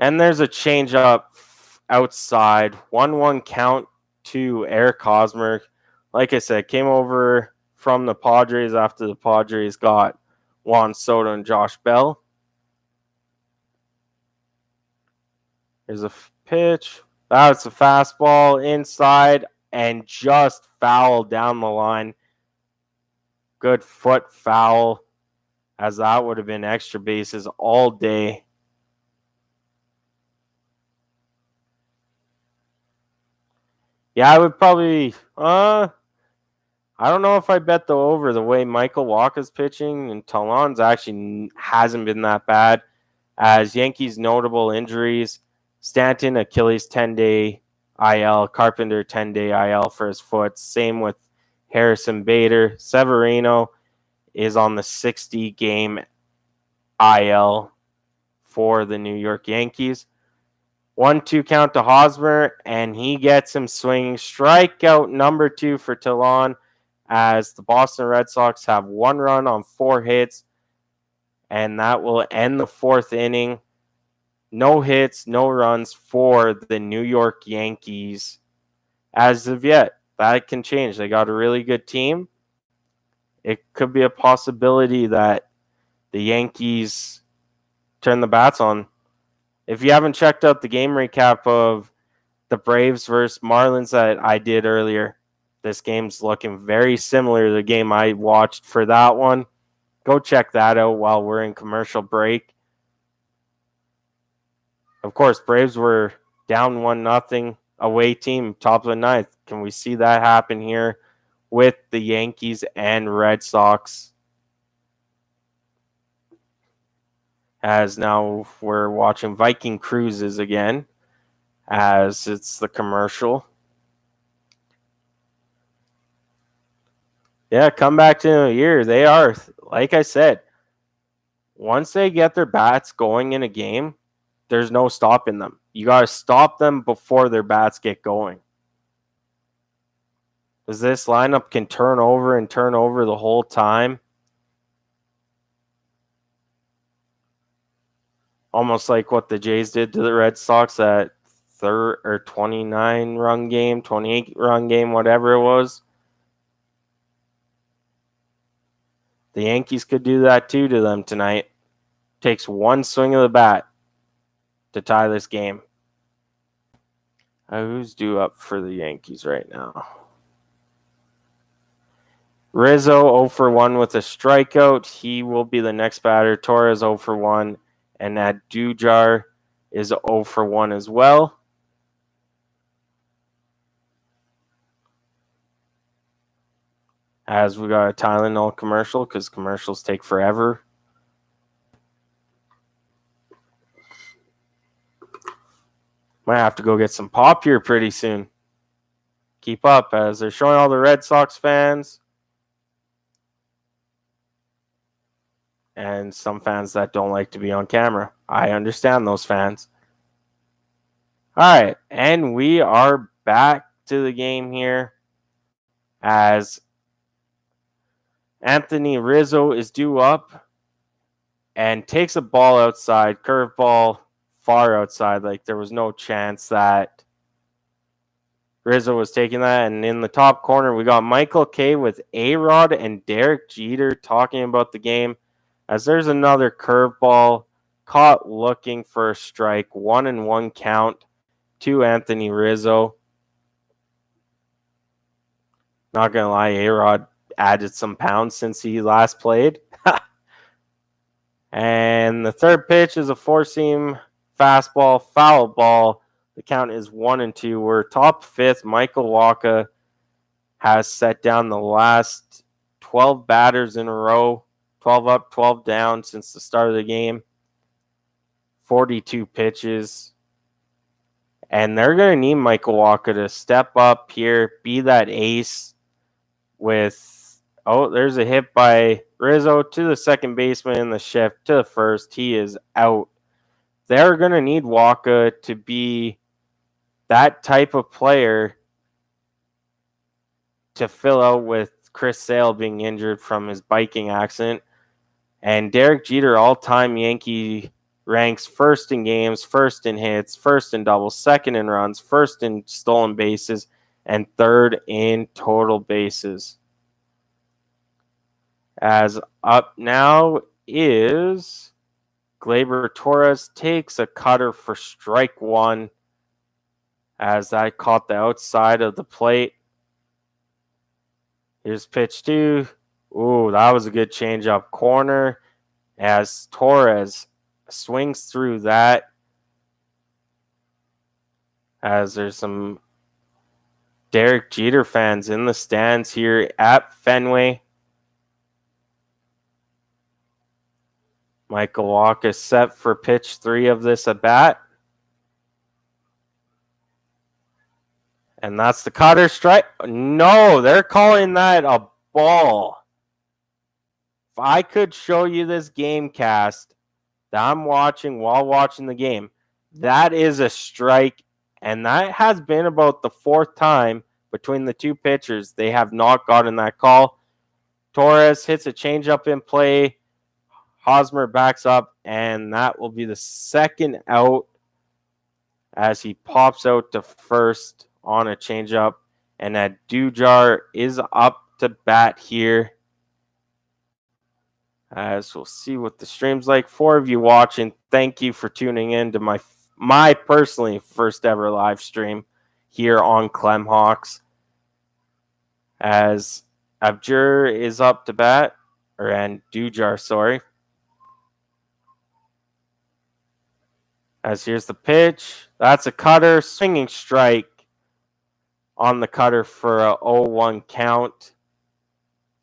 And there's a changeup outside. 1-1 count to Eric Hosmer. Like I said, came over from the Padres after the Padres got Juan Soto and Josh Bell. There's a pitch. That's a fastball inside and just foul down the line. Good foot foul, as that would have been extra bases all day. Yeah, I would probably, I don't know if I bet the over the way Michael Wacha's pitching, and Talon's actually hasn't been that bad. As Yankees notable injuries, Stanton, Achilles 10-day IL, Carpenter 10-day IL for his foot. Same with Harrison Bader. Severino is on the 60-game IL for the New York Yankees. 1-2 count to Hosmer, and he gets him swinging. Strikeout number 2 for Talon, as the Boston Red Sox have 1 run on 4 hits, and that will end the 4th inning. No hits, no runs for the New York Yankees as of yet. That can change. They got a really good team. It could be a possibility that the Yankees turn the bats on. If you haven't checked out the game recap of the Braves versus Marlins that I did earlier, this game's looking very similar to the game I watched for that one. Go check that out while we're in commercial break. Of course, Braves were down 1-0 away team, top of the ninth. Can we see that happen here with the Yankees and Red Sox? As now we're watching Viking Cruises again, as it's the commercial. Yeah, come back to a year. They are, like I said, once they get their bats going in a game, there's no stopping them. You got to stop them before their bats get going. Because this lineup can turn over and turn over the whole time. Almost like what the Jays did to the Red Sox at 29 run game, 28 run game, whatever it was. The Yankees could do that too to them tonight. Takes one swing of the bat to tie this game. Who's due up for the Yankees right now? Rizzo 0 for 1 with a strikeout. He will be the next batter. Torres 0 for 1. And that Dujar is 0 for 1 as well. As we got a Tylenol commercial, because commercials take forever. Might have to go get some pop here pretty soon. Keep up as they're showing all the Red Sox fans. And some fans that don't like to be on camera. I understand those fans. All right, and we are back to the game here as Anthony Rizzo is due up and takes a ball outside, curveball far outside. Like there was no chance that Rizzo was taking that. And in the top corner, we got Michael K with A-Rod and Derek Jeter talking about the game. As there's another curveball caught looking for a strike, 1-1 count to Anthony Rizzo. Not going to lie, A-Rod added some pounds since he last played. And the third pitch is a four-seam fastball, foul ball. The count is 1-2. We're top fifth. Michael Wacha has set down the last 12 batters in a row. 12 up, 12 down since the start of the game. 42 pitches. And they're going to need Michael Wacha to step up here, be that ace with, there's a hit by Rizzo to the second baseman in the shift to the first. He is out. They're going to need Wacha to be that type of player to fill out with Chris Sale being injured from his biking accident. And Derek Jeter, all-time Yankee, ranks first in games, first in hits, first in doubles, second in runs, first in stolen bases, and third in total bases. As up now is Gleyber Torres takes a cutter for strike one as that caught the outside of the plate. Here's pitch two. Ooh, that was a good changeup corner as Torres swings through that. As there's some Derek Jeter fans in the stands here at Fenway. Michael Wacha set for pitch three of this at bat. And that's the cutter strike. No, they're calling that a ball. If I could show you this game cast that I'm watching while watching the game, that is a strike. And that has been about the fourth time between the two pitchers they have not gotten that call. Torres hits a changeup in play. Hosmer backs up, and that will be the second out as he pops out to first on a changeup. And that Dujar is up to bat here. As we'll see what the stream's like. For of you watching, thank you for tuning in to my personally first ever live stream here on Clemhawks. As Abjur is up to bat, and Dujar, sorry. As here's the pitch. That's a cutter, swinging strike. on the cutter for a 0-1 count.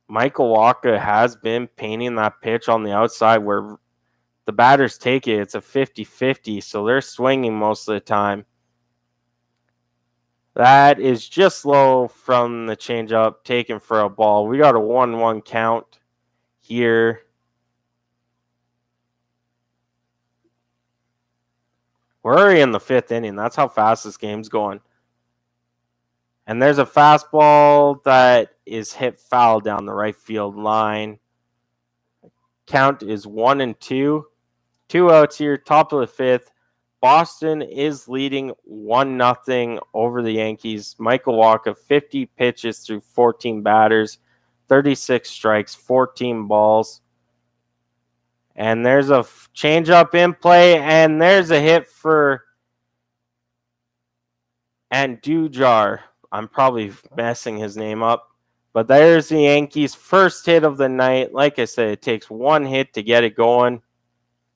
Michael Wacha has been painting that pitch on the outside where the batters take it. It's a 50-50, so they're swinging most of the time. That is just low from the changeup, taken for a ball. We got a 1-1 count here. We're already in the 5th inning. That's how fast this game's going. And there's a fastball that is hit foul down the right field line. Count is 1-2. 2 outs here, top of the 5th. Boston is leading 1-0 over the Yankees. Michael Wacha, 50 pitches through 14 batters, 36 strikes, 14 balls. And there's a changeup in play, and there's a hit for Andujar. I'm probably messing his name up. But there's the Yankees' first hit of the night. Like I said, it takes one hit to get it going.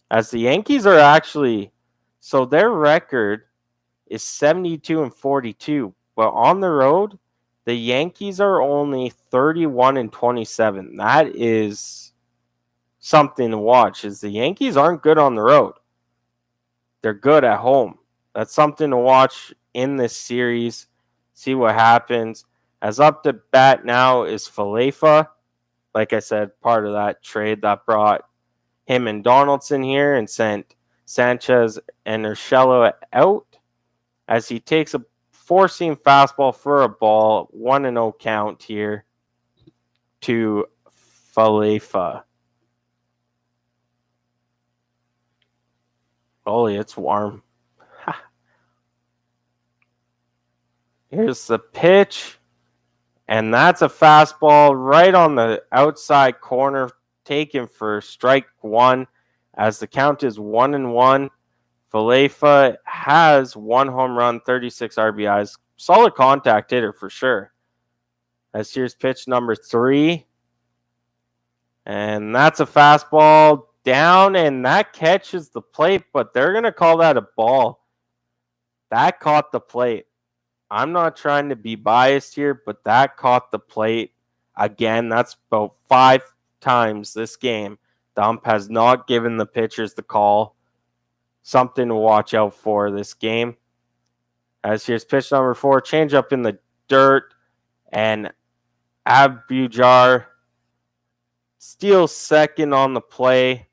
As the Yankees are actually, so their record is 72-42. But on the road, the Yankees are only 31-27. That is something to watch, as the Yankees aren't good on the road. They're good at home. That's something to watch in this series. See what happens. As up to bat now is Falefa. Like I said, part of that trade that brought him and Donaldson here and sent Sanchez and Urshela out, as he takes a four-seam fastball for a ball. 1-0 count here to Falefa. Holy, it's warm. Here's the pitch. And that's a fastball right on the outside corner, taken for strike one, as the count is 1-1. Falefa has 1 home run, 36 RBIs. Solid contact hitter for sure. As here's pitch number 3. And that's a fastball down, and that catches the plate, but they're going to call that a ball. That caught the plate. I'm not trying to be biased here, but that caught the plate. Again, that's about 5 times this game. The ump has not given the pitchers the call. Something to watch out for this game. As here's pitch number 4, change up in the dirt, and Abujar steals second on the play.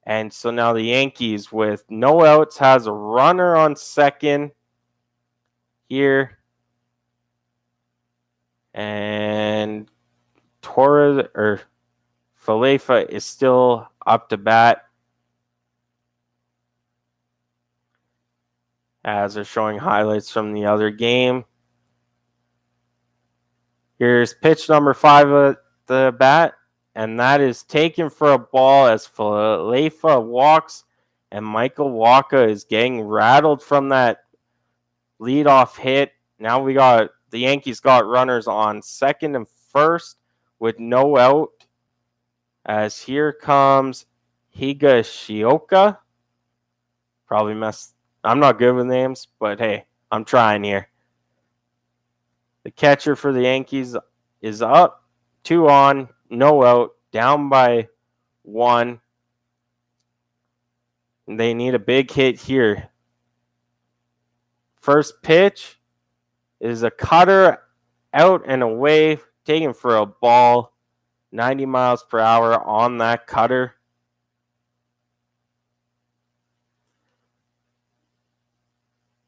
And so now the Yankees, with no outs, has a runner on second here. And Torres or Falefa is still up to bat, as they're showing highlights from the other game. Here's pitch number 5 at the bat, and that is taken for a ball as Falefa walks, and Michael Wacha is getting rattled from that leadoff hit. Now we got the Yankees got runners on second and first with no out. As here comes Higashioka. Probably messed. I'm not good with names, but hey, I'm trying here. The catcher for the Yankees is up, 2 on, no out, down by 1. They need a big hit here. First pitch is a cutter out and away, taken for a ball. 90 miles per hour on that cutter.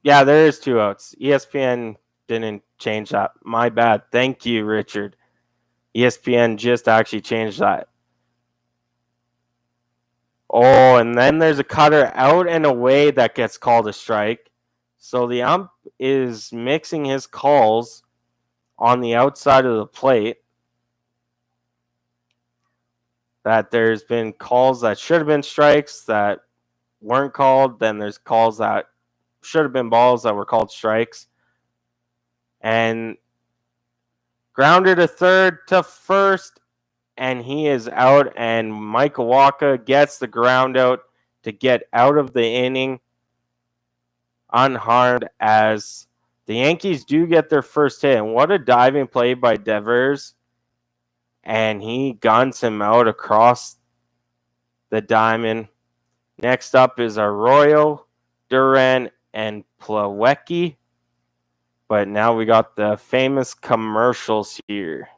Yeah, there is 2 outs. ESPN didn't change that. My bad. Thank you, Richard. ESPN just actually changed that. Oh, and then there's a cutter out and away that gets called a strike. So the ump is mixing his calls on the outside of the plate. That there's been calls that should have been strikes that weren't called. Then there's calls that should have been balls that were called strikes. And grounded to third to first, and he is out. And Michael Wacha gets the ground out to get out of the inning unharmed, as The Yankees do get their first hit, and what a diving play by Devers. And he guns him out across the diamond. Next up is Arroyo, Duran, and Plawecki. But now we got the famous commercials here.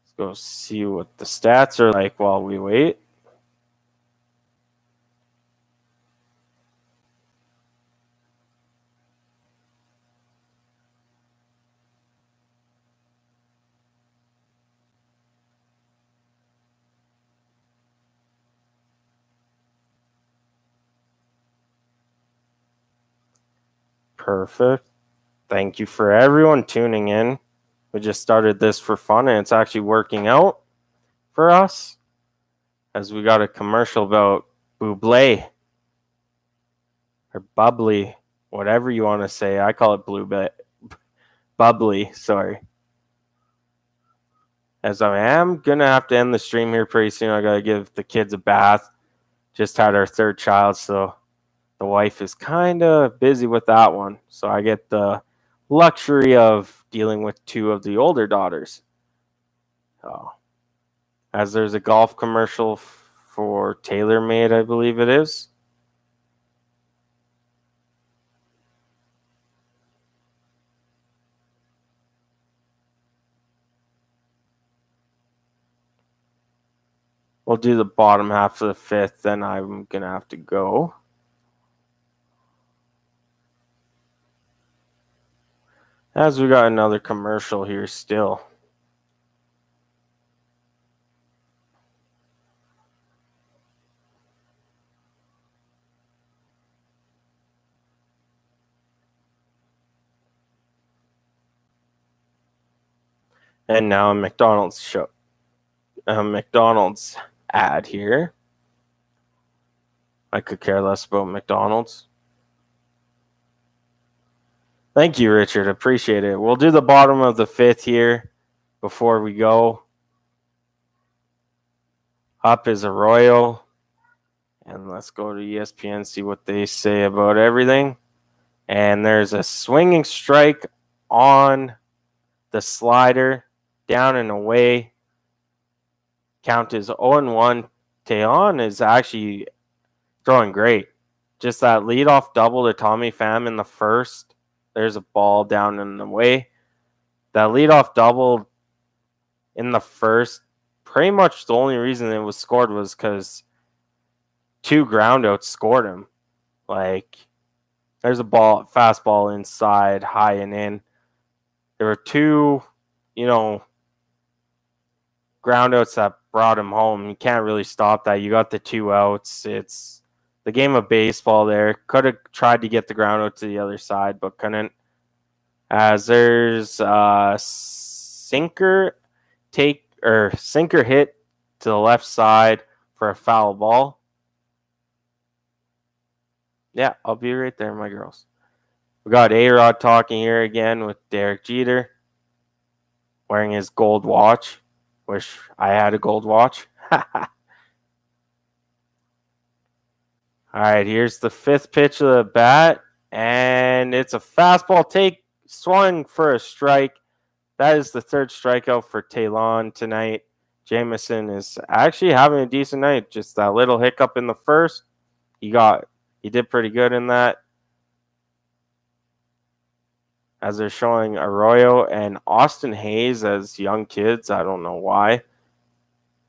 Let's go see what the stats are like while we wait. Perfect. Thank you for everyone tuning in. We just started this for fun, and it's actually working out for us, as we got a commercial about Buble or Bubbly, whatever you want to say. I call it Bubbly, sorry. As I am going to have to end the stream here pretty soon. I got to give the kids a bath. Just had our third child, so the wife is kind of busy with that one. So I get the luxury of dealing with two of the older daughters. Oh. As there's a golf commercial for TaylorMade, I believe it is. We'll do the bottom half of the fifth, then I'm going to have to go. As we got another commercial here still. And now a McDonald's show. A McDonald's ad here. I could care less about McDonald's. Thank you, Richard. Appreciate it. We'll do the bottom of the fifth here before we go. Up is Arroyo. And let's go to ESPN, see what they say about everything. And there's a swinging strike on the slider, down and away. Count is 0-1. Teon is actually throwing great. Just that leadoff double to Tommy Pham in the first. There's a ball down and away. That leadoff double in the first, pretty much the only reason it was scored was because two groundouts scored him. Like, there's a fastball inside, high and in. There were two, groundouts that brought him home. You can't really stop that. You got the 2 outs. It's the game of baseball there. Could have tried to get the groundout to the other side, but couldn't. As there's a sinker hit to the left side for a foul ball. Yeah, I'll be right there, my girls. We got A-Rod talking here again with Derek Jeter wearing his gold watch. Wish I had a gold watch. All right, here's the fifth pitch of the bat, and it's a fastball swung for a strike. That is the third strikeout for Talon tonight. Jameson is actually having a decent night. Just that little hiccup in the first. He did pretty good in that. As they're showing Arroyo and Austin Hayes as young kids. I don't know why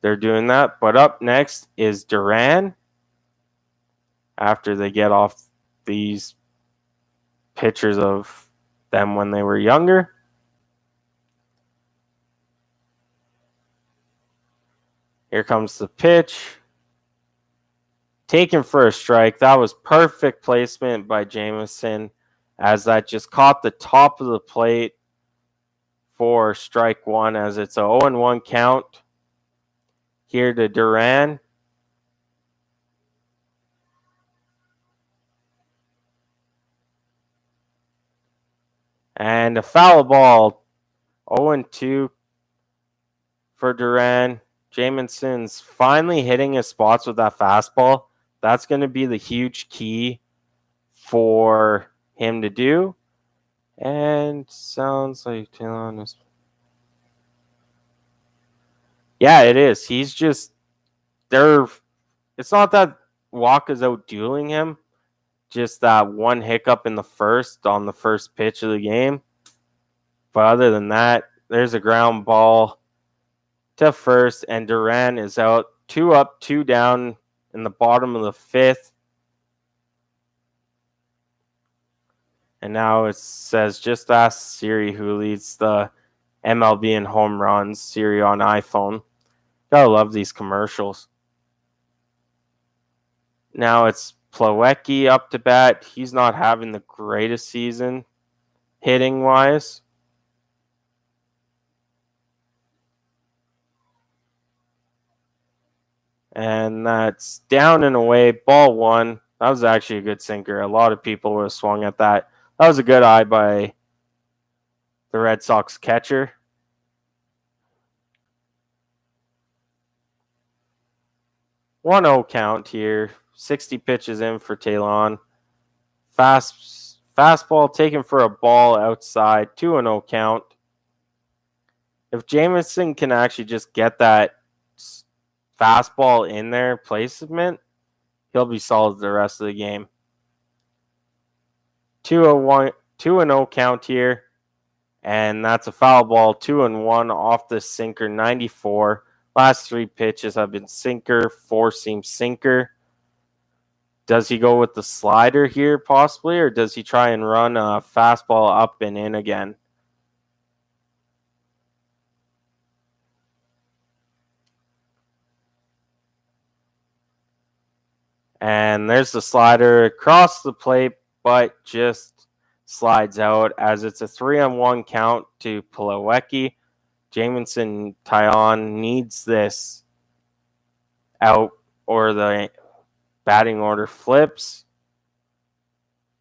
they're doing that. But up next is Duran. After they get off these pictures of them when they were younger. Here comes the pitch. Taken for a strike. That was perfect placement by Jameson, as that just caught the top of the plate for strike one, as it's a 0-1 count. Here to Duran. And a foul ball 0-2 for Duran. Jamieson's finally hitting his spots with that fastball. That's going to be the huge key for him to do. And sounds like Talon is. Yeah, it is. He's just there. It's not that Waka's out dueling him, just that one hiccup in the first on the first pitch of the game. But other than that, there's a ground ball to first, and Duran is out. 2 up, 2 down in the bottom of the 5th. And now it says, just ask Siri who leads the MLB in home runs. Siri on iPhone. Gotta love these commercials. Now it's Plawecki up to bat. He's not having the greatest season hitting wise. And that's down and away. Ball 1. That was actually a good sinker. A lot of people would have swung at that. That was a good eye by the Red Sox catcher. One 0 count here. 60 pitches in for Talon. Fastball taken for a ball outside. 2-0 count. If Jamieson can actually just get that fastball in there placement, he'll be solid the rest of the game. 2-0 count here. And that's a foul ball. 2-1 off the sinker. 94. Last 3 pitches have been sinker, 4-seam sinker. Does he go with the slider here possibly, or does he try and run a fastball up and in again? And there's the slider across the plate, but just slides out as it's a 3-1 count to Plawecki. Jamieson Taillon needs this out or the batting order flips.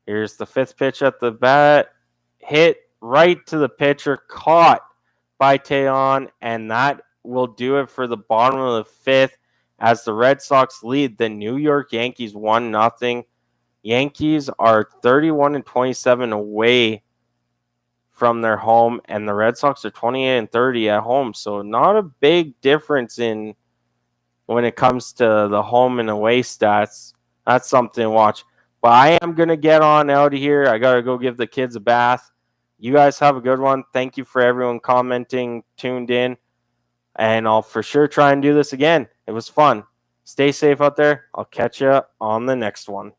Here's the 5th pitch at the bat. Hit right to the pitcher, caught by Taillon, and that will do it for the bottom of the 5th as the Red Sox lead the New York Yankees 1-0. Yankees are 31-27 away from their home, and the Red Sox are 28-30 at home. So not a big difference in when it comes to the home and away stats. That's something to watch. But I am going to get on out of here. I got to go give the kids a bath. You guys have a good one. Thank you for everyone commenting, tuned in. And I'll for sure try and do this again. It was fun. Stay safe out there. I'll catch you on the next one.